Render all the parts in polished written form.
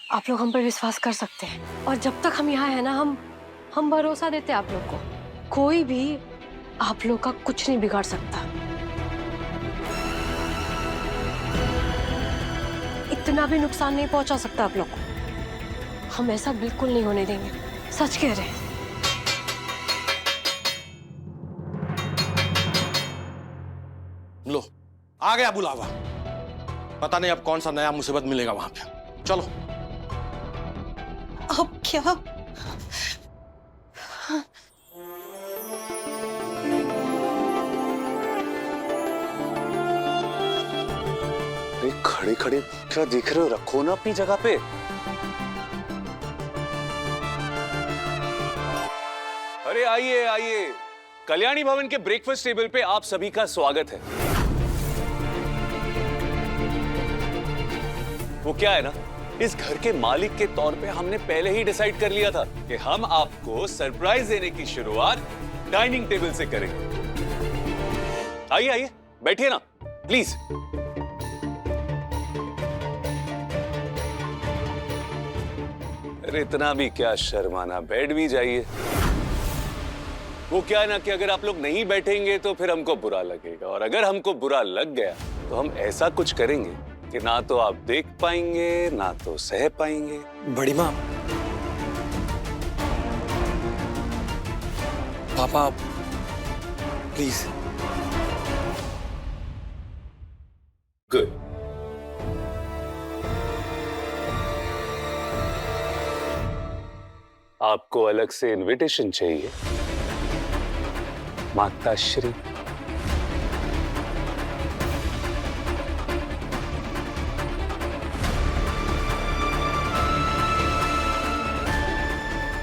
आप लोग हम पे विश्वास कर सकते हैं और जब तक हम यहाँ है ना हम भरोसा देते हैं आप लोग को। कोई भी आप लोग का कुछ नहीं बिगाड़ सकता। इतना भी नुकसान नहीं पहुंचा सकता आप लोग को। हम ऐसा बिल्कुल नहीं होने देंगे, सच कह रहे हैं। लो, आ गया बुलावा। पता नहीं अब कौन सा नया मुसीबत मिलेगा वहां पे। चलो। अब क्या? अरे खड़े खड़े क्या देख रहे हो? रखो ना अपनी जगह पे। अरे आइए आइए, कल्याणी भवन के ब्रेकफास्ट टेबल पे आप सभी का स्वागत है। वो क्या है ना, इस घर के मालिक के तौर पे हमने पहले ही डिसाइड कर लिया था कि हम आपको सरप्राइज देने की शुरुआत डाइनिंग टेबल से करेंगे। आइए आइए, बैठिए ना प्लीज। अरे इतना भी क्या शर्माना, बैठ भी जाइए। वो क्या है ना कि अगर आप लोग नहीं बैठेंगे तो फिर हमको बुरा लगेगा, और अगर हमको बुरा लग गया तो हम ऐसा कुछ करेंगे कि ना तो आप देख पाएंगे ना तो सह पाएंगे। बड़ी माँ, पापा प्लीज। गुड। आपको अलग से इनविटेशन चाहिए माताश्री?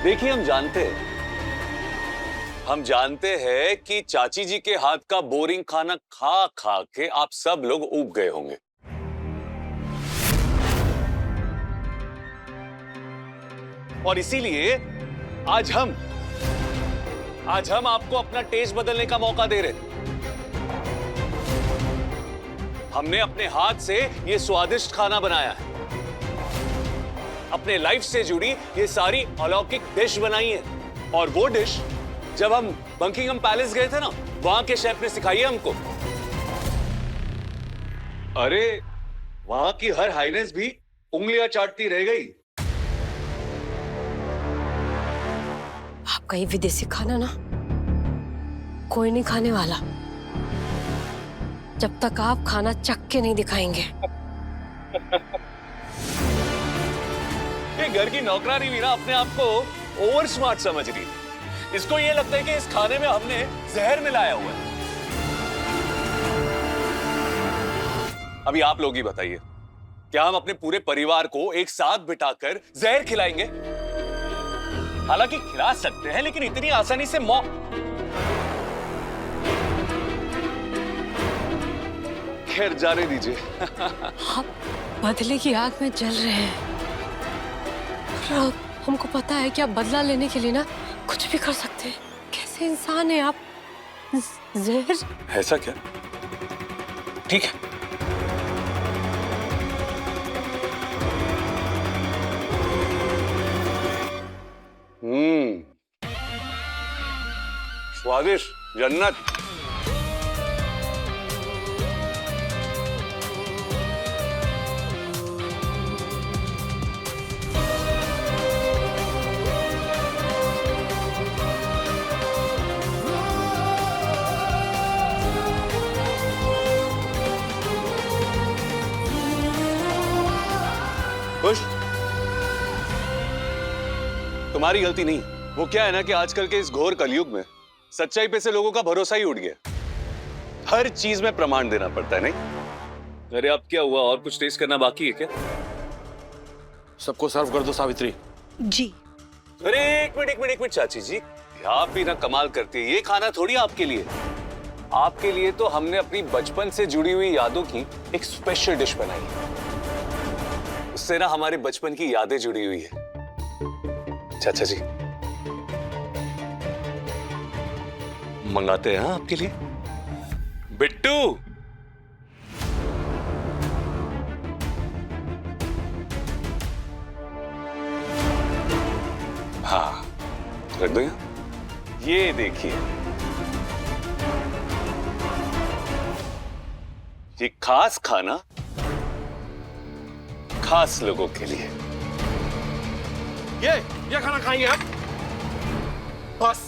देखिए, हम जानते हैं कि चाची जी के हाथ का बोरिंग खाना खा खा के आप सब लोग ऊब गए होंगे। और इसीलिए आज हम आपको अपना टेस्ट बदलने का मौका दे रहे हैं। हमने अपने हाथ से ये स्वादिष्ट खाना बनाया है। अपने लाइफ से जुड़ी ये सारी अलौकिक डिश बनाई है, और वो डिश जब हम बकिंघम पैलेस गए थे ना, वहां के शेफ ने सिखाई है हमको। अरे वहां की हर हाइनेस भी उंगलियां चाटती रह गई। आपका ये विदेशी खाना ना कोई नहीं खाने वाला जब तक आप खाना चख के नहीं दिखाएंगे। ये घर की नौकरानी भी ना अपने आप को ओवर स्मार्ट समझ रही है। इसको ये लगता है कि इस खाने में हमने जहर मिलाया हुआ है। अभी आप लोग ही बताइए, क्या हम अपने पूरे परिवार को एक साथ बिठाकर जहर खिलाएंगे? हालांकि खिला सकते हैं, लेकिन इतनी आसानी से खैर जाने दीजिए। आप बदले की आग में जल रहे हैं और हमको पता है कि आप बदला लेने के लिए ना कुछ भी कर सकते हैं। कैसे इंसान है आप? जहर? ऐसा क्या? ठीक है, स्वादिष्ट, जन्नत। खुश? तुम्हारी गलती नहीं। वो क्या है ना कि आजकल के इस घोर कलयुग में सच्चाई पे से लोगों का भरोसा ही उठ गया। हर चीज में प्रमाण देना पड़ता है, नहीं? अरे अब क्या हुआ, और कुछ टेस्ट करना बाकी है क्या? सबको सर्व कर दो सावित्री। जी। अरे एक मिनट चाची जी, आप भी ना कमाल करती है। ये खाना थोड़ी आपके लिए। आपके लिए तो हमने अपनी बचपन से जुड़ी हुई यादों की एक स्पेशल डिश बनाई है। उससे ना हमारे बचपन की यादें जुड़ी हुई है। चाचा जी, मंगाते हैं आपके लिए। बिट्टू, हाँ, रख दो यहाँ। ये देखिए, ये खास खाना खास लोगों के लिए। ये खाना खाएंगे आप? बस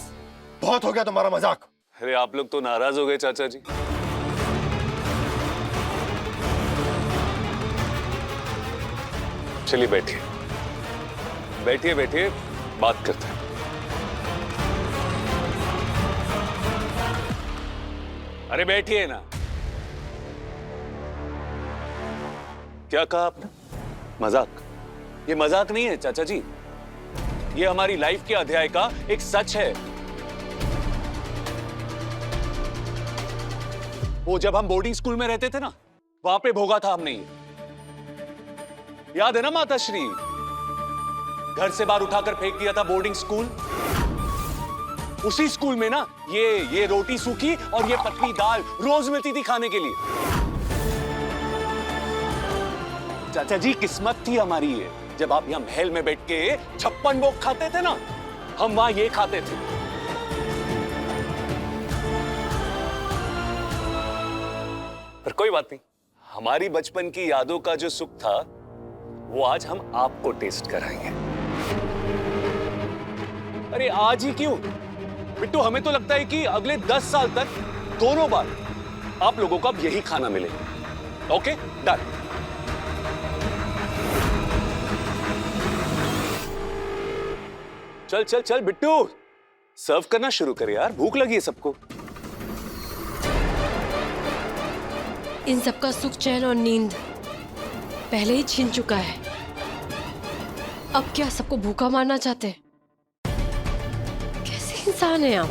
बहुत हो गया तुम्हारा मजाक। अरे आप लोग तो नाराज हो गए चाचा जी। चलिए बैठिए, बैठिए बैठिए, बात करते हैं। अरे बैठिए ना। क्या कहा आपने? मजाक? ये मजाक नहीं है चाचा जी, ये हमारी लाइफ के अध्याय का एक सच है। वो जब हम बोर्डिंग स्कूल में रहते थे ना, वहां पे भोगा था हमने ये। याद है ना माता श्री? घर से बाहर उठाकर फेंक दिया था बोर्डिंग स्कूल। उसी स्कूल में ना ये रोटी सूखी और ये पतली दाल रोज मिलती थी खाने के लिए। चाचा जी किस्मत थी हमारी ये, जब आप यहां महल में बैठ के 56 भोग खाते थे ना, हम वहां ये खाते थे। पर कोई बात नहीं, हमारी बचपन की यादों का जो सुख था वो आज हम आपको टेस्ट कराएंगे। अरे आज ही क्यों बिट्टू, हमें तो लगता है कि अगले 10 साल तक दोनों बार आप लोगों को अब यही खाना मिलेगा। Okay done. चल चल चल बिट्टू, सर्व करना शुरू कर यार, भूख लगी है सबको। इन सबका सुख चैन और नींद पहले ही छीन चुका है। अब क्या सबको भूखा मारना चाहते हैं? कैसे इंसान है आप?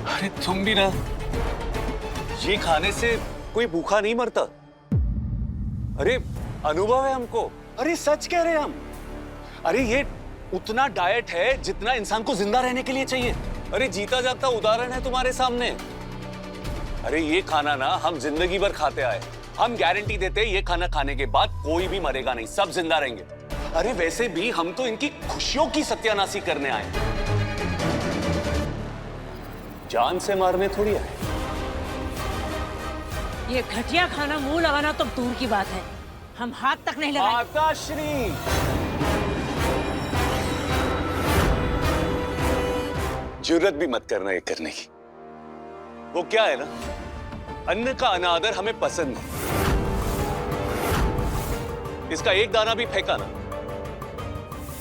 अरे तुम भी ना, ये खाने से कोई भूखा नहीं मरता। अरे अनुभव है हमको। अरे सच कह रहे हैं हम। अरे ये उतना डाइट है जितना इंसान को जिंदा रहने के लिए चाहिए। अरे जीता जागता उदाहरण है तुम्हारे सामने। अरे ये खाना ना हम जिंदगी भर खाते आए। हम गारंटी देते हैं ये खाना खाने के बाद कोई भी मरेगा नहीं, सब जिंदा रहेंगे। अरे वैसे भी हम तो इनकी खुशियों की सत्यानाशी करने आए, जान से मारने थोड़ी आए। ये घटिया खाना मुंह लगाना तो दूर की बात है, हम हाथ तक नहीं लगाए। माताश्री, जुर्रत भी मत करना ये करने की। वो क्या है ना, अन्न का अनादर हमें पसंद नहीं। इसका एक दाना भी फेंका ना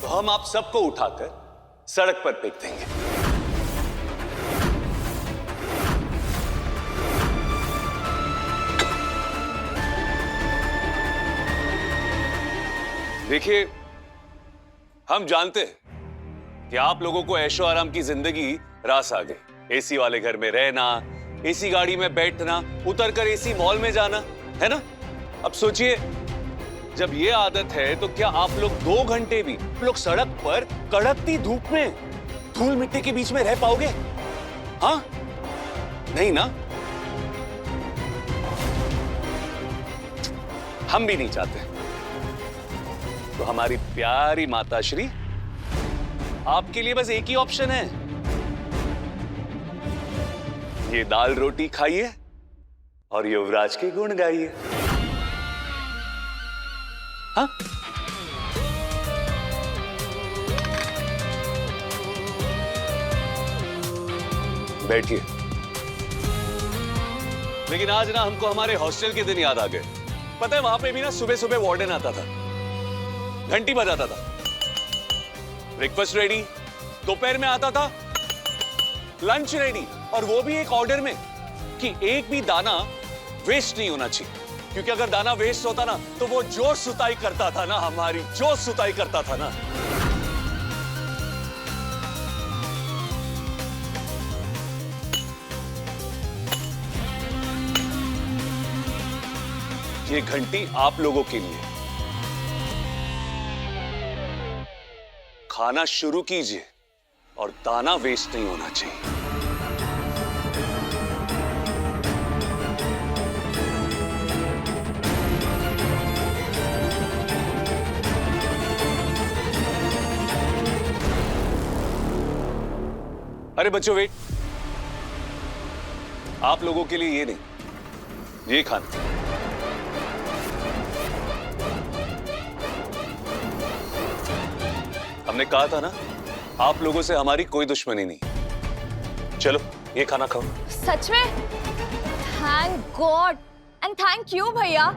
तो हम आप सबको उठाकर सड़क पर फेंक देंगे। देखिए, हम जानते हैं कि आप लोगों को ऐशो आराम की जिंदगी रास आ गई। एसी वाले घर में रहना, एसी गाड़ी में बैठना, उतरकर एसी मॉल में जाना, है ना? अब सोचिए, जब ये आदत है तो क्या आप लोग 2 घंटे भी लोग सड़क पर कड़कती धूप में धूल मिट्टी के बीच में रह पाओगे? हाँ? नहीं ना? हम भी नहीं चाहते। तो हमारी प्यारी माताश्री, आपके लिए बस एक ही ऑप्शन है, ये दाल रोटी खाइए और युवराज के गुण गाइए। हाँ? बैठिए। लेकिन आज ना हमको हमारे हॉस्टल के दिन याद आ गए। पता है वहां पे भी ना सुबह सुबह वार्डन आता था, घंटी बजाता था, ब्रेकफास्ट रेडी, दोपहर में आता था लंच रेडी, और वो भी एक ऑर्डर में कि एक भी दाना वेस्ट नहीं होना चाहिए, क्योंकि अगर दाना वेस्ट होता ना तो वो जो सुताई करता था ना, हमारी जो सुताई करता था ना। ये घंटी आप लोगों के लिए। खाना शुरू कीजिए और दाना वेस्ट नहीं होना चाहिए। अरे बच्चों वेट, आप लोगों के लिए ये नहीं, ये खाना। हमने कहा था ना, आप लोगों से हमारी कोई दुश्मनी नहीं। चलो ये खाना खाओ। सच में? Thank God and thank you भैया।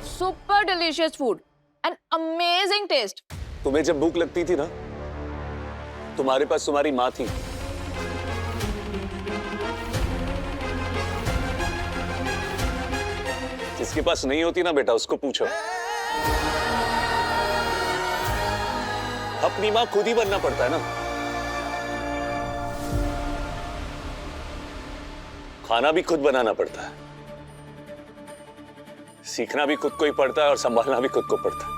Super delicious food and amazing taste. तुम्हें जब भूख लगती थी ना, तुम्हारे पास तुम्हारी माँ थी। जिसके पास नहीं होती ना बेटा, उसको पूछो। अपनी माँ खुद ही बनना पड़ता है ना। खाना भी खुद बनाना पड़ता है, सीखना भी खुद को ही पड़ता है और संभालना भी खुद को पड़ता है।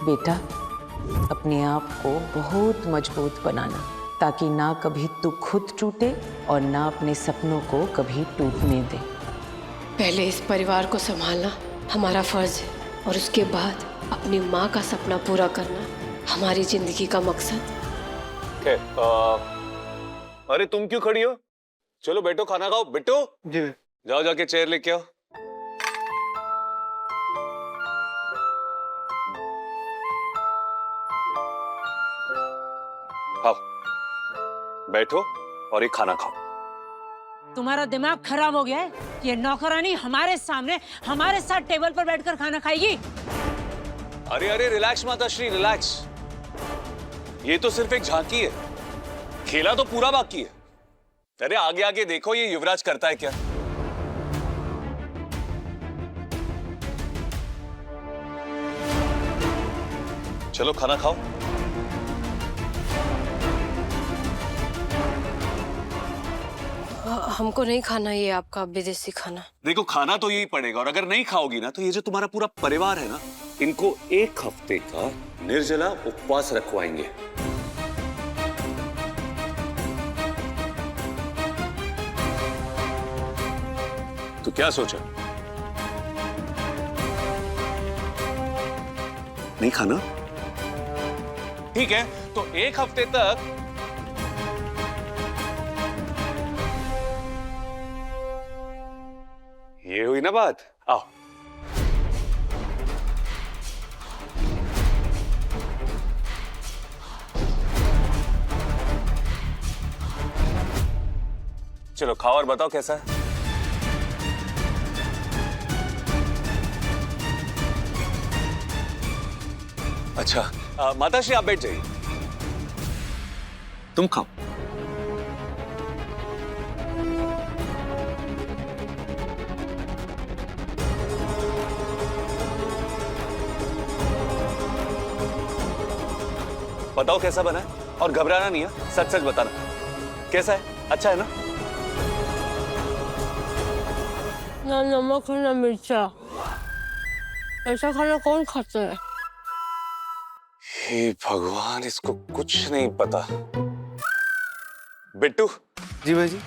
बेटा, अपने आप को बहुत मजबूत बनाना, ताकि ना कभी तू खुद टूटे और ना अपने सपनों को कभी टूटने दे। पहले इस परिवार को संभालना हमारा फर्ज है, और उसके बाद अपनी माँ का सपना पूरा करना हमारी जिंदगी का मकसद। अरे तुम क्यों खड़ी हो? चलो बैठो, खाना खाओ। बिट्टू जी जाओ, जाके चेयर लेके आओ। आओ बैठो और ये खाना खाओ। तुम्हारा दिमाग खराब हो गया है? ये नौकरानी हमारे सामने हमारे साथ टेबल पर बैठकर खाना खाएगी? अरे अरे रिलैक्स माताश्री, रिलैक्स। ये तो सिर्फ एक झांकी है, खेला तो पूरा बाकी है। अरे आगे आगे देखो ये युवराज करता है क्या। चलो खाना खाओ। हमको नहीं खाना ये आपका विदेशी खाना। देखो खाना तो यही पड़ेगा, और अगर नहीं खाओगी ना तो ये जो तुम्हारा पूरा परिवार है ना, इनको 1 हफ्ते का निर्जला उपवास रखवाएंगे। तो क्या सोचा? नहीं खाना? ठीक है, तो 1 हफ्ते तक ये हुई ना बात। आओ चलो खाओ और बताओ कैसा है। अच्छा माताश्री आप बैठ जाइए, तुम खाओ। बताओ कैसा बना है, और घबराना नहीं है, सच सच बताना। कैसा है? अच्छा है ना? ना नमक है ना मिर्चा, ऐसा खाना कौन खाता है? हे भगवान, इसको कुछ नहीं पता। बिट्टू जी भाई जी।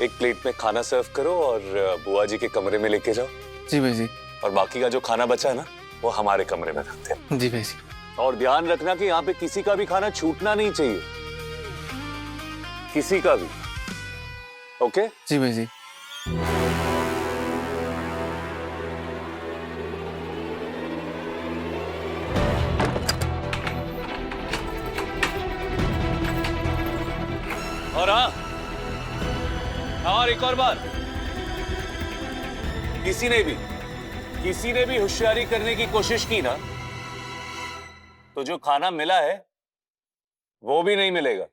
एक प्लेट में खाना सर्व करो और बुआ जी के कमरे में लेके जाओ। जी भाई जी। और बाकी का जो खाना बचा है ना, वो हमारे कमरे में रखते हैं। जी भाई जी। और ध्यान रखना कि यहाँ पे किसी का भी खाना छूटना नहीं चाहिए, किसी का भी। ओके? जी भाई जी। और हाँ, और एक और बात, किसी ने भी होशियारी करने की कोशिश की ना, तो जो खाना मिला है वो भी नहीं मिलेगा।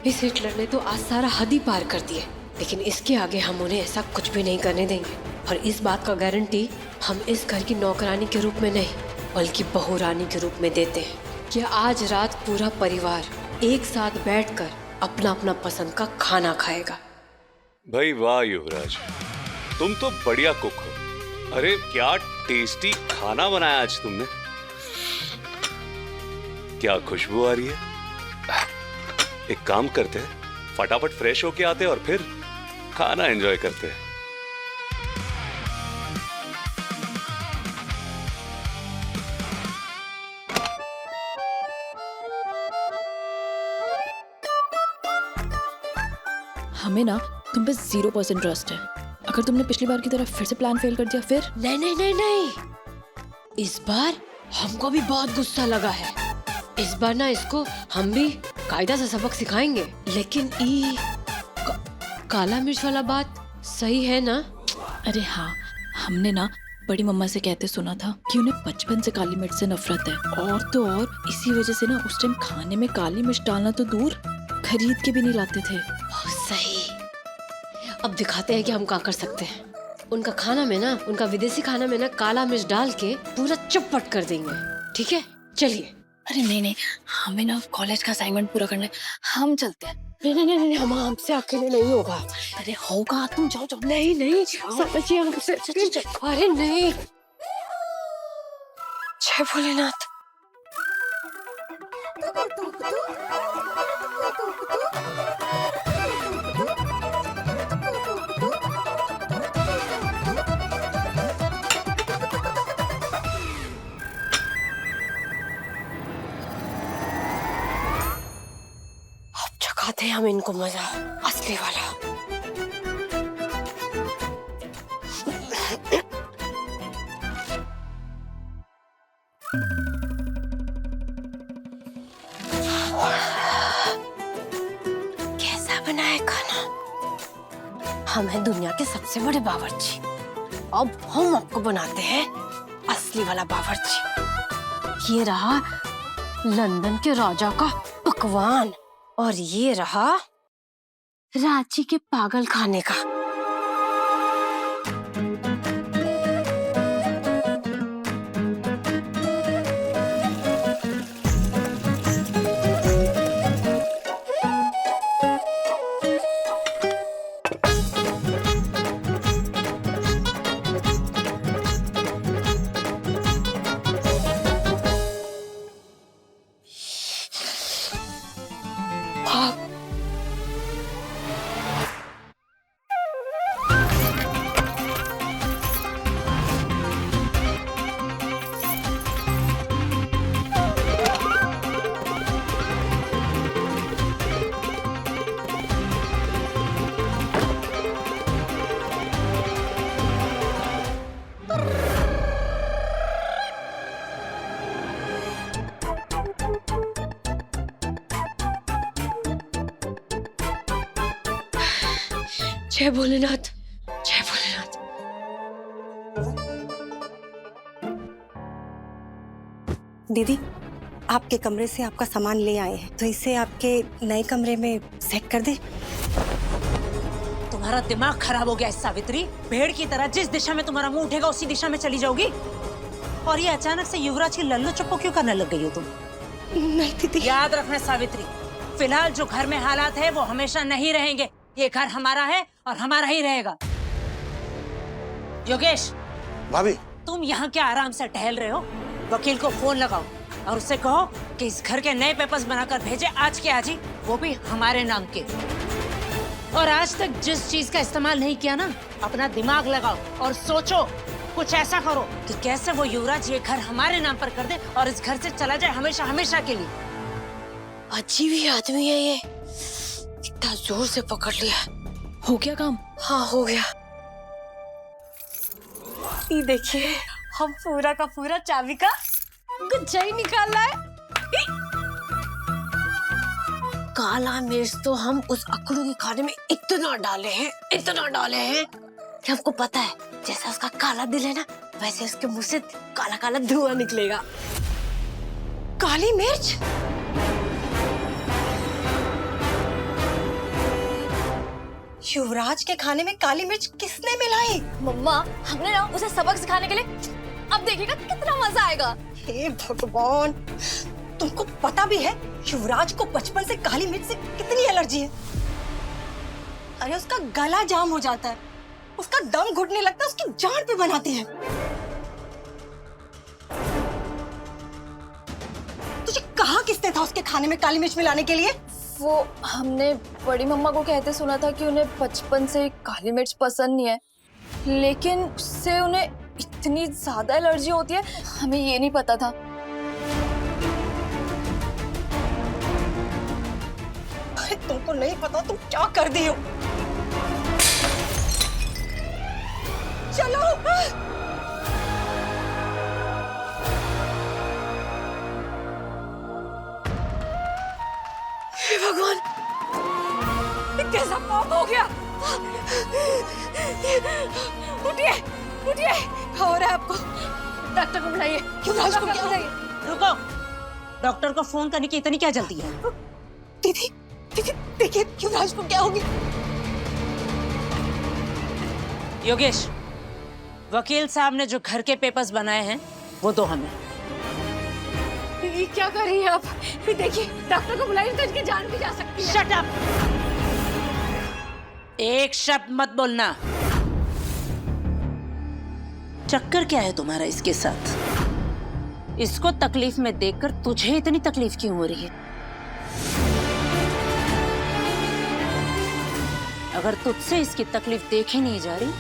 इस हिटलर ने तो आज सारा हद ही पार कर दिया, लेकिन इसके आगे हम उन्हें ऐसा कुछ भी नहीं करने देंगे। और इस बात का गारंटी हम इस घर की नौकरानी के रूप में नहीं, बल्कि बहू रानी के रूप में देते हैं कि आज रात पूरा परिवार एक साथ बैठकर अपना अपना पसंद का खाना खाएगा। भाई वाह युवराज, तुम तो बढ़िया कुक हो। अरे क्या टेस्टी खाना बनाया आज तुमने। क्या खुशबू आ रही है। एक काम करते हैं, फटाफट फ्रेश होके आते हैं और फिर खाना एंजॉय करते हैं। हमें ना तुम पे 0% ट्रस्ट है। अगर तुमने पिछली बार की तरह फिर से प्लान फेल कर दिया फिर? नहीं नहीं नहीं नहीं, इस बार हमको भी बहुत गुस्सा लगा है। इस बार ना इसको हम भी कायदा से सबक सिखाएंगे। लेकिन काला मिर्च वाला बात सही है ना? अरे हाँ, हमने ना बड़ी मम्मा से कहते सुना था कि उन्हें बचपन से काली मिर्च से नफरत है। और तो और इसी वजह से ना उस टाइम खाने में काली मिर्च डालना तो दूर, खरीद के भी नहीं लाते थे। सही। अब दिखाते हैं कि हम क्या कर सकते हैं। उनका खाना में ना, उनका विदेशी खाना में ना काला मिर्च डाल के पूरा चौपट कर देंगे। ठीक है, चलिए। अरे नहीं नहीं, हमें ना कॉलेज का असाइनमेंट पूरा करना है, हम चलते हैं। नहीं नहीं नहीं, हम हमसे अकेले नहीं होगा। अरे होगा, तुम जाओ जाओ। नहीं नहीं, समझिए हमसे। अरे नहीं, जय भोलेनाथ। चखाते हैं हम इनको मजा, असली वाला। कैसा बना है खाना? हम हैं दुनिया के सबसे बड़े बावर्ची। अब हम आपको बनाते हैं असली वाला बावर्ची। ये रहा लंदन के राजा का पकवान और ये रहा रांची के पागल खाने का। जय भोलेनाथ, जय भोलेनाथ। दीदी, आपके कमरे से आपका सामान ले आए हैं, तो इसे आपके नए कमरे में सेट कर दे। तुम्हारा दिमाग खराब हो गया है सावित्री। भेड़ की तरह जिस दिशा में तुम्हारा मुंह उठेगा उसी दिशा में चली जाओगी। और ये अचानक से युवराज की लल्लो चप्पो क्यों करने लग गई हो तुम? नहीं दीदी। याद रखना सावित्री, फिलहाल जो घर में हालात है वो हमेशा नहीं रहेंगे। ये घर हमारा है और हमारा ही रहेगा। योगेश, भाभी, तुम यहाँ क्या आराम से टहल रहे हो? वकील को फोन लगाओ और उससे कहो कि इस घर के नए पेपर्स बनाकर भेजे आज के आज ही, वो भी हमारे नाम के। और आज तक जिस चीज का इस्तेमाल नहीं किया ना, अपना दिमाग लगाओ और सोचो, कुछ ऐसा करो कि कैसे वो युवराज ये घर हमारे नाम पर कर दे और इस घर से चला जाए हमेशा हमेशा के लिए। अजीब ही आदमी है ये, इतना जोर से पकड़ लिया। हो गया काम? हाँ, हो गया। ये देखिए, हम पूरा का पूरा चाबी का गुच्छा ही निकाला है। काला मिर्च तो हम उस अकड़ू के खाने में इतना डाले हैं कि हमको पता है जैसा उसका काला दिल है ना, वैसे उसके मुंह से काला काला धुआं निकलेगा। काली मिर्च? युवराज के खाने में काली मिर्च किसने मिलाई? मम्मा, हमने ना उसे सबक सिखाने के लिए, अब देखिएगा कितना मजा आएगा। हे भगवान, तुमको पता भी है युवराज को बचपन से काली मिर्च से कितनी एलर्जी है? अरे उसका गला जाम हो जाता है, उसका दम घुटने लगता है, उसकी जान पे बनाती है। तुझे कहा किसने था उसके खाने में काली मिर्च मिलाने के लिए? वो हमने बड़ी मम्मा को कहते सुना था कि उन्हें बचपन से काली मिर्च पसंद नहीं है, लेकिन उससे उन्हें इतनी ज्यादा एलर्जी होती है, हमें ये नहीं पता था। अरे तुमको नहीं पता तुम क्या कर दी हो। चलो हे भगवान, ये कैसा पाप हो गया। उठिए उठिए, क्या हो रहा है आपको? डॉक्टर को बुलाइए। युवराज को क्या बुलाइए? रुको, डॉक्टर को फोन करने की इतनी क्या जल्दी है? दीदी दीदी देखिए युवराज को क्या हो गया। योगेश, वकील साहब ने जो घर के पेपर्स बनाए हैं वो दो हमें। ये क्या कर रही हैं आप? फिर देखिए डॉक्टर को बुलाइए तो इसकी जान भी जा सकती है। Shut up! एक शब्द मत बोलना। चक्कर क्या है तुम्हारा इसके साथ? इसको तकलीफ में देखकर तुझे इतनी तकलीफ क्यों हो रही है? अगर तुझसे इसकी तकलीफ देखी नहीं जा रही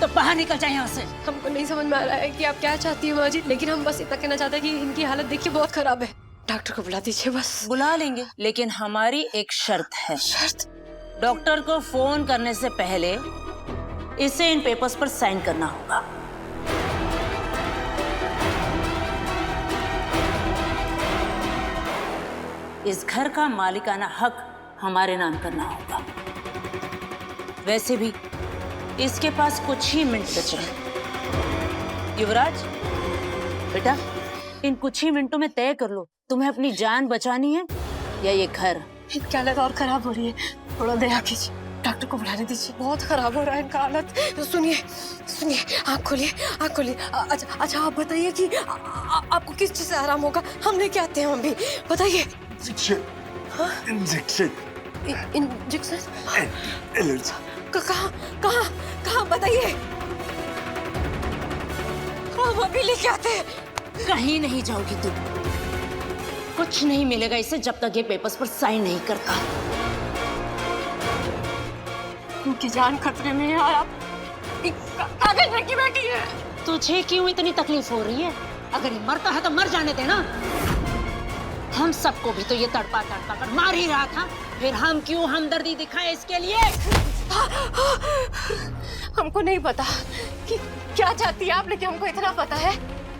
तो बाहर निकल जाए यहाँ से। हमको नहीं समझ में आ रहा है कि आप क्या चाहती हैं माँ जी, लेकिन हम बस इतना कहना चाहते हैं कि इनकी हालत देखिए बहुत खराब है। डॉक्टर को बुला दीजिए बस। बुला लेंगे, लेकिन हमारी एक शर्त है। शर्त? डॉक्टर को फोन करने से पहले इसे इन पेपर्स पर साइन करना होगा। इस घर का मालिकाना हक हमारे नाम करना होगा। वैसे भी इसके पास कुछ ही मिनट बचे हैं। युवराज बेटा, इन कुछ ही मिनटों में तय कर लो, तुम्हें अपनी जान बचानी है या ये घर। इनकी हालत और खराब हो रही है, थोड़ा दया कीजिए, डॉक्टर को बुलाने दीजिए। बहुत खराब हो रहा है इनका हालत। सुनिए सुनिए, आँख खोलिए आँख खोलिए। अच्छा आप बताइए कि आपको किस चीज से आराम होगा? हम लेके आते हैं, हम भी बताइए। Injection injection injection? एलर्जी। कहाँ कहाँ कहाँ बताइए। हम अभी लेके आते हैं। कहीं नहीं जाओगी तुम। कुछ नहीं मिलेगा इसे जब तक ये पेपर्स पर साइन नहीं करता। उनकी जान खतरे में है और आप कागज रखी बैठी है। तुझे क्यों इतनी तकलीफ हो रही है? अगर ये मरता है तो मर जाने देना। हम सबको भी तो ये तड़पा तड़पा कर मार ही रहा था, फिर हम क्यों हमदर्दी दिखाए इसके लिए? हमको नहीं पता कि क्या चाहती है आप, लेकिन हमको इतना पता है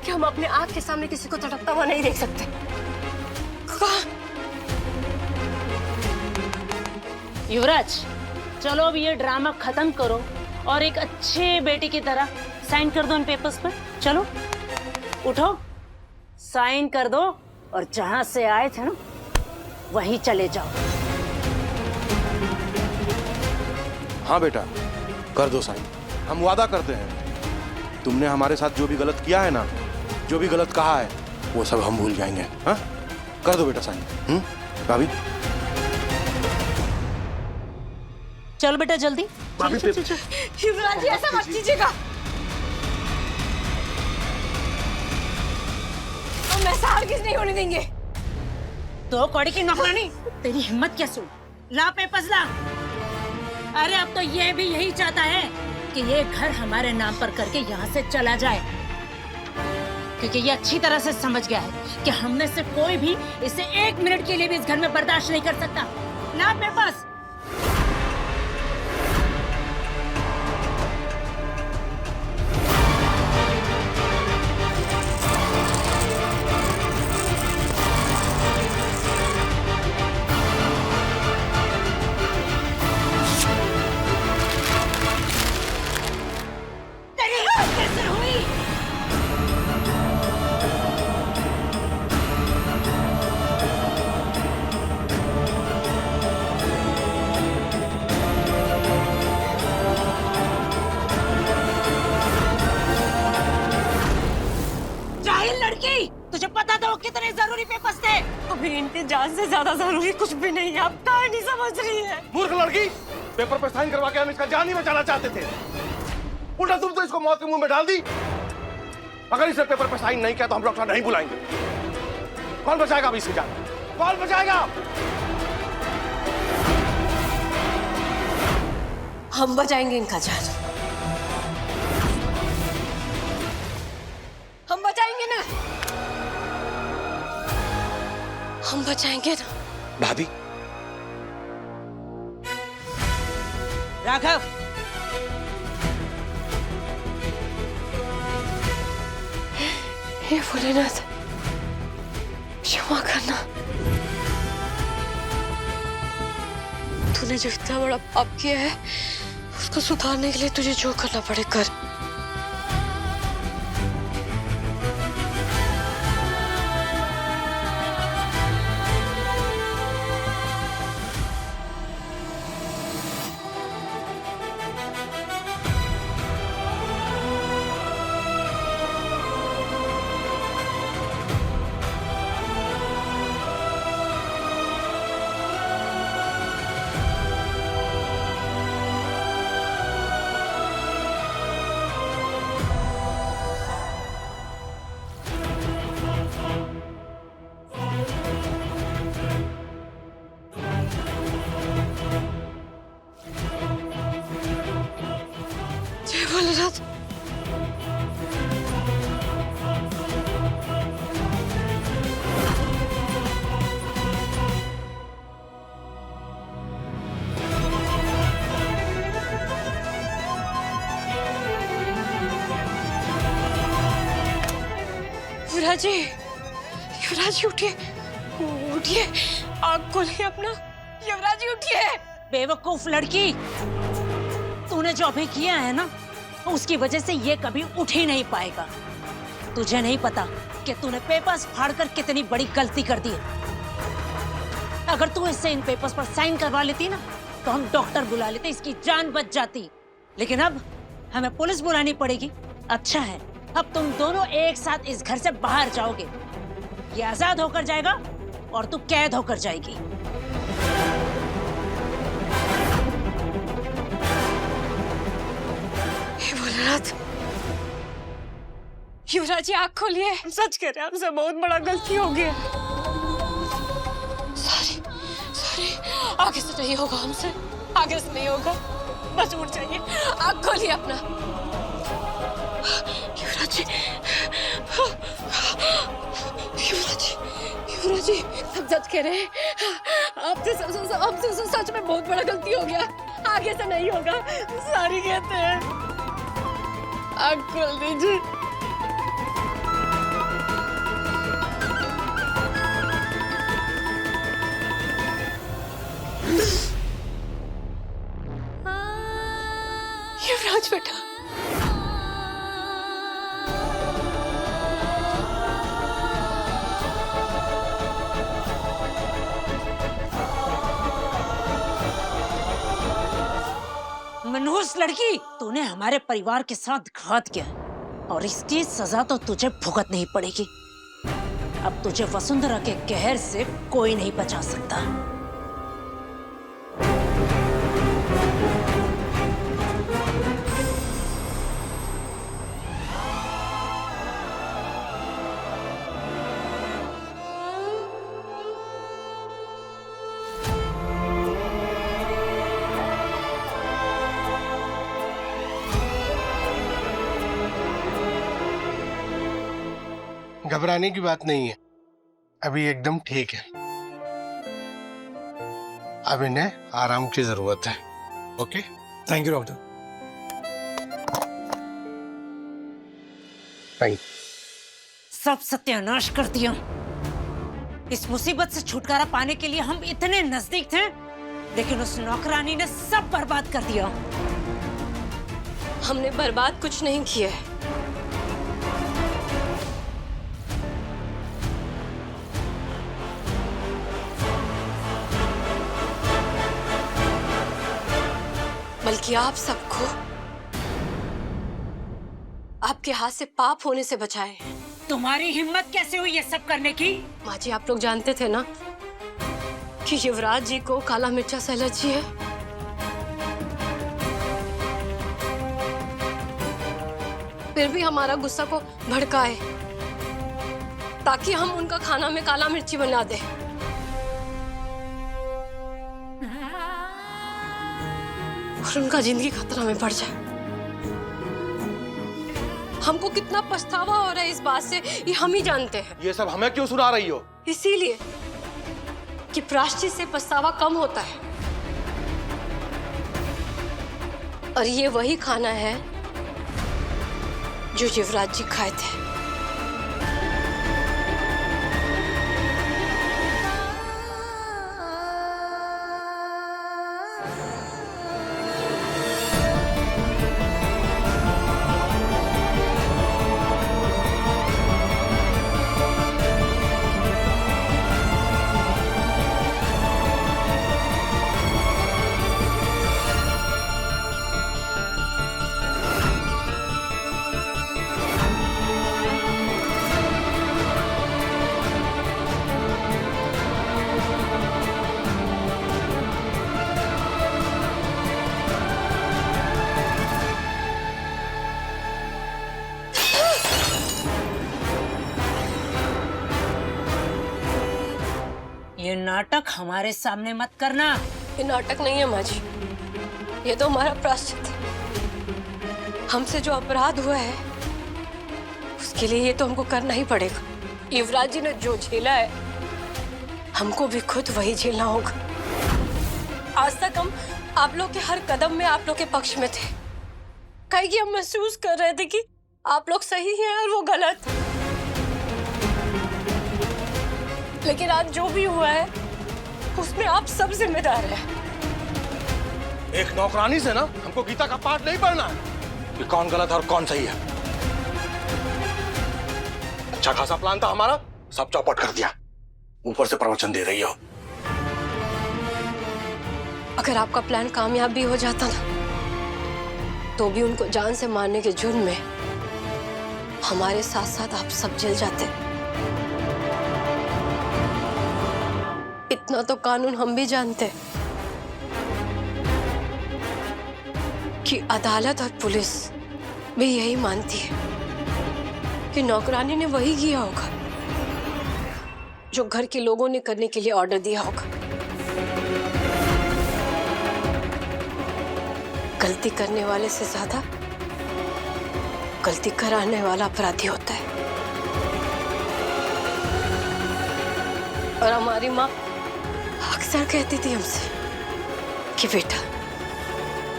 कि हम अपने आँख के सामने किसी को तड़पता हुआ नहीं देख सकते। युवराज, चलो अब ये ड्रामा खत्म करो और एक अच्छे बेटे की तरह साइन कर दो इन पेपर्स पर। चलो उठो, साइन कर दो और जहां से आए थे ना वहीं चले जाओ। हाँ बेटा, कर दो साइन। हम वादा करते हैं तुमने हमारे साथ जो भी गलत किया है ना, जो भी गलत कहा है, वो सब हम भूल जाएंगे। हाँ, कर दो बेटा साइन। भाभी चलो बेटा जल्दी। युवराज जी ऐसा मत कीजिएगा, हम ऐसा हरगिज़ नहीं होने देंगे। तो कौड़ी की नौकरानी, तेरी हिम्मत क्या सुन। ला पेपर्स ला। अरे अब तो ये भी यही चाहता है कि ये घर हमारे नाम पर करके यहाँ से चला जाए, क्योंकि ये अच्छी तरह से समझ गया है कि हम में से कोई भी इसे एक मिनट के लिए भी इस घर में बर्दाश्त नहीं कर सकता। ला पेपर्स। तुझे पता था वो कितने जरूरी पेपर्स थे? अभी इनकी जान से ज्यादा जरूरी कुछ भी नहीं है। आप क्या नहीं समझ रही है? मूर्ख लड़की, पेपर पर साइन करवा के हम इसका जान ही बचाना चाहते थे। उल्टा तुम तो इसको मौत के मुंह में डाल दी। अगर इसने पेपर पर साइन नहीं किया तो हम डॉक्टर नहीं बुलाएंगे। कौन बचाएगा अभी इसकी जान? कौन बचाएगा? हम बचाएंगे इनका जान। हम बचाएंगे ना, हम बचाएंगे ना। भाभी, राघव, हे भोलेनाथ, क्षमा करना। तूने जो इतना बड़ा पाप किया है उसको सुधारने के लिए तुझे जो करना पड़े कर। जय भोलेनाथ। युवराज जी, युवराज जी उठिए, उठिए, आग खोलिए अपना। युवराज जी उठिए। बेवकूफ लड़की, तूने जो अभी किया है ना, उसकी वजह से ये कभी उठ ही नहीं पाएगा। तुझे नहीं पता कि तूने पेपर्स फाड़कर कितनी बड़ी गलती कर दी है। अगर तू इससे इन पेपर्स पर साइन करवा लेती ना, तो हम डॉक्टर बुला लेते, इसकी जान बच जाती। लेकिन अब हमें पुलिस बुलानी पड़ेगी। अच्छा है, अब तुम दोनों एक साथ इस घर से बाहर जाओगे। ये आजाद होकर जाएगा और तू कैद होकर जाएगी। हे भोलेनाथ, युवराज जी आग खोलिए। सच कह रहे हैं, हमसे बहुत बड़ा गलती हो गया। सॉरी, सॉरी, आगे से नहीं होगा, हमसे आगे से नहीं होगा। बस उठ जाइए, आग खोलिए अपना। युवराज जी, युवराज जी, युवराज जी, हम सच कह रहे हैं। आपसे सच में बहुत बड़ा गलती हो गया। आगे से नहीं होगा, सॉरी कहते हैं। आग खोल दीजिए। युवराज बेटा, मनहूस लड़की, तूने हमारे परिवार के साथ घात किया और इसकी सजा तो तुझे भुगतनी पड़ेगी। अब तुझे वसुंधरा के कहर से कोई नहीं बचा सकता। घबराने की बात नहीं है, अभी एकदम ठीक है। अब इन्हें आराम की जरूरत है। Okay, thank you doctor. Thank. सब सत्यानाश कर दिया। इस मुसीबत से छुटकारा पाने के लिए हम इतने नजदीक थे, लेकिन उस नौकरानी ने सब बर्बाद कर दिया। हमने बर्बाद कुछ नहीं किया है। बल्कि आप सबको आपके हाथ से पाप होने से बचाए हैं। तुम्हारी हिम्मत कैसे हुई ये सब करने की? माँ जी, आप लोग जानते थे ना कि युवराज जी को काला मिर्चा से एलर्जी है। फिर भी हमारा गुस्सा को भड़काए ताकि हम उनका खाना में काला मिर्ची बना दे। और उनका जिंदगी खतरा में पड़ जाए। हमको कितना पछतावा हो रहा है इस बात से, ये हम ही जानते हैं। ये सब हमें क्यों सुना रही हो? इसीलिए कि प्रायश्चित से पछतावा कम होता है। और ये वही खाना है जो युवराज जी खाए थे। ये नाटक हमारे सामने मत करना। ये नाटक नहीं है माँ जी, ये तो हमारा प्रायश्चित है। हमसे जो अपराध हुआ है उसके लिए ये तो हमको करना ही पड़ेगा। युवराज जी ने जो झेला है हमको भी खुद वही झेलना होगा। आज तक हम आप लोग के हर कदम में आप लोग के पक्ष में थे, कहीं कि हम महसूस कर रहे थे कि आप लोग सही हैं और वो गलत। लेकिन आज जो भी हुआ है उसमें आप सब जिम्मेदार हैं। एक नौकरानी से ना हमको गीता का पाठ नहीं पढ़ना है कि कौन गलत है और कौन सही है। अच्छा खासा प्लान था हमारा, सब चौपट कर दिया। ऊपर से प्रवचन दे रही हो। अगर आपका प्लान कामयाब भी हो जाता ना तो भी उनको जान से मारने के जुर्म में हमारे साथ साथ आप सब जल जाते। इतना तो कानून हम भी जानते कि अदालत और पुलिस भी यही मानती है कि नौकरानी ने वही किया होगा जो घर के लोगों ने करने के लिए ऑर्डर दिया होगा। गलती करने वाले से ज्यादा गलती कराने वाला अपराधी होता है। और हमारी माँ अक्सर कहती थी हमसे कि बेटा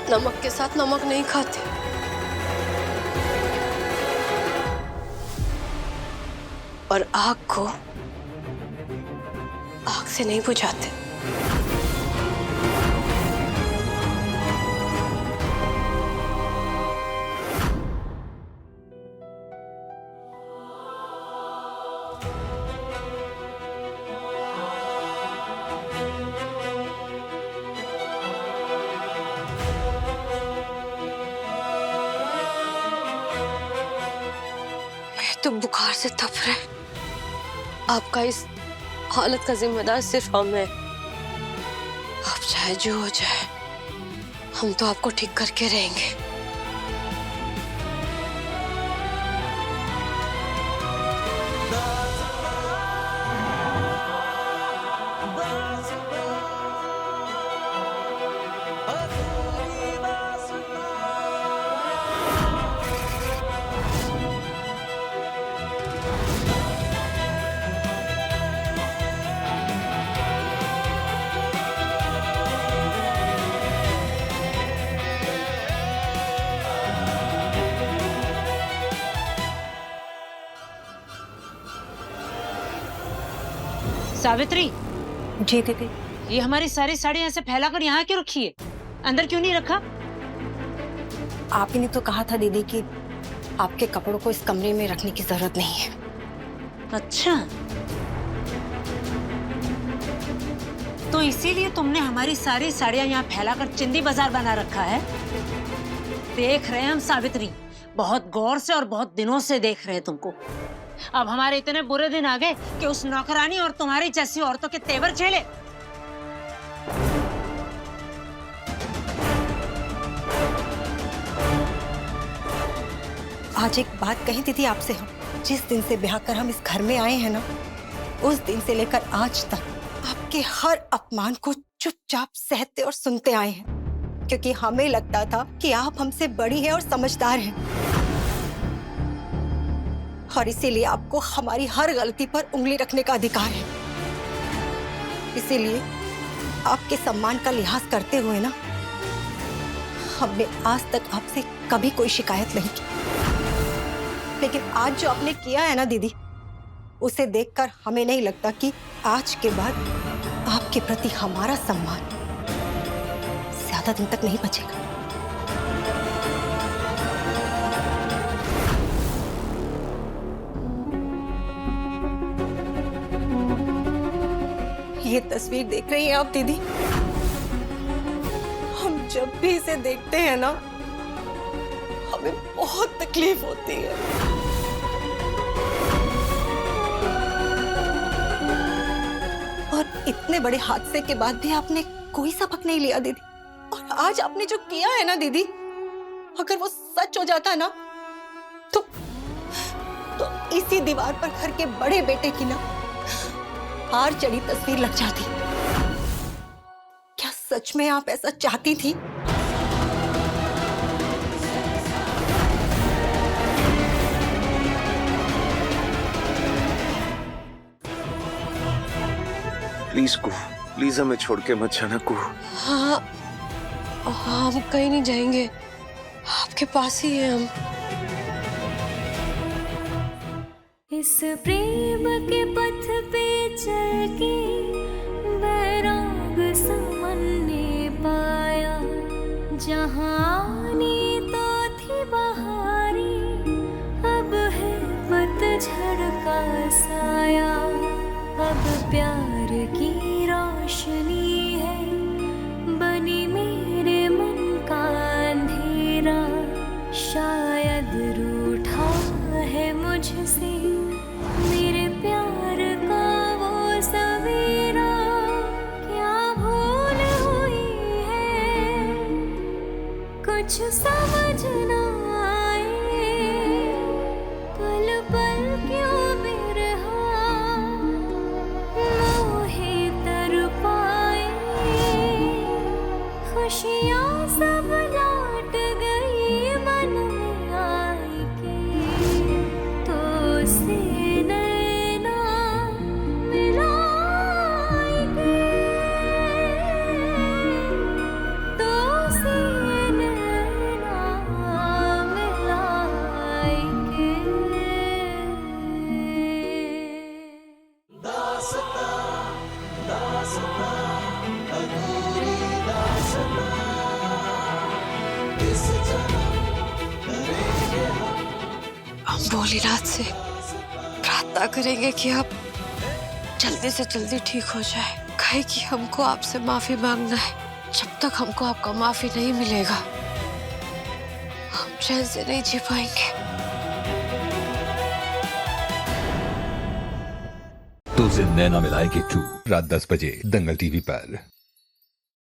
नमक के साथ नमक नहीं खाते। और आग को आग से नहीं बुझाते। तो बुखार से तप रहे। आपका इस हालत का जिम्मेदार सिर्फ हम है। आप चाहे जो हो जाए हम तो आपको ठीक करके रहेंगे। सावित्री, जी दीदी। ये हमारी सारी साड़ियां ऐसे फैलाकर यहाँ क्यों रखी है? अंदर क्यों नहीं रखा? आप ही ने तो कहा था दीदी कि आपके कपड़ों को इस कमरे में रखने की जरूरत नहीं है। अच्छा, तो इसीलिए तुमने हमारी सारी साड़ियां यहाँ फैलाकर चिंदी बाजार बना रखा है। देख रहे हैं हम सावित्री, बहुत गौर से और बहुत दिनों से देख रहे हैं तुमको। अब हमारे इतने बुरे दिन आ गए कि उस नौकरानी और तुम्हारी जैसी औरतों के तेवर झेले। आज एक बात कही दीदी आपसे, हम जिस दिन से ब्याह कर हम इस घर में आए हैं ना, उस दिन से लेकर आज तक आपके हर अपमान को चुपचाप सहते और सुनते आए हैं, क्योंकि हमें लगता था कि आप हमसे बड़ी हैं और समझदार हैं, और इसीलिए आपको हमारी हर गलती पर उंगली रखने का अधिकार है। इसीलिए आपके सम्मान का लिहाज करते हुए ना, हमने आज तक आपसे कभी कोई शिकायत नहीं की। लेकिन आज जो आपने किया है ना दीदी, उसे देखकर हमें नहीं लगता कि आज के बाद आपके प्रति हमारा सम्मान ज्यादा दिन तक नहीं बचेगा। ये तस्वीर देख रही हैं आप दीदी? हम जब भी इसे देखते हैं ना, हमें बहुत तकलीफ होती है। और इतने बड़े हादसे के बाद भी आपने कोई सबक नहीं लिया दीदी। और आज आपने जो किया है ना दीदी, अगर वो सच हो जाता ना, तो इसी दीवार पर घर के बड़े बेटे की ना हार चढ़ी तस्वीर लग जाती। क्या सच में आप ऐसा चाहती थी? प्लीज कुहू, प्लीज हमें छोड़ के मत जाना कुहू। हाँ, हम कहीं नहीं जाएंगे, आपके पास ही हैं हम। इस प्रेम के पथ पे चल के बैराग समन ने पाया, जहाँ आनी तो थी बहारी, अब है पतझड़ का साया। अब प्यार की रोशनी है बनी मेरे मन का अंधेरा, शायद रूठा है मुझसे मेरे प्यार का वो सवेरा। क्या भूल हुई है कुछ समझ ना आए, पल पल क्यों बिरहा मोहे तर पाए। खुशियाँ सब लौट गई मन में आई के, तो से नैना मिलाए के, तो से नैना मिलाए के। हम भोलेनाथ से प्रार्थना करेंगे कि आप जल्दी से जल्दी ठीक हो जाए, कहे कि हमको आपसे माफी मांगना है। जब तक हमको आपका माफी नहीं मिलेगा, हम चैन से नहीं जी पाएंगे। तो जिंदगी ना मिलाएगी 2 रात 10 बजे दंगल टीवी पर।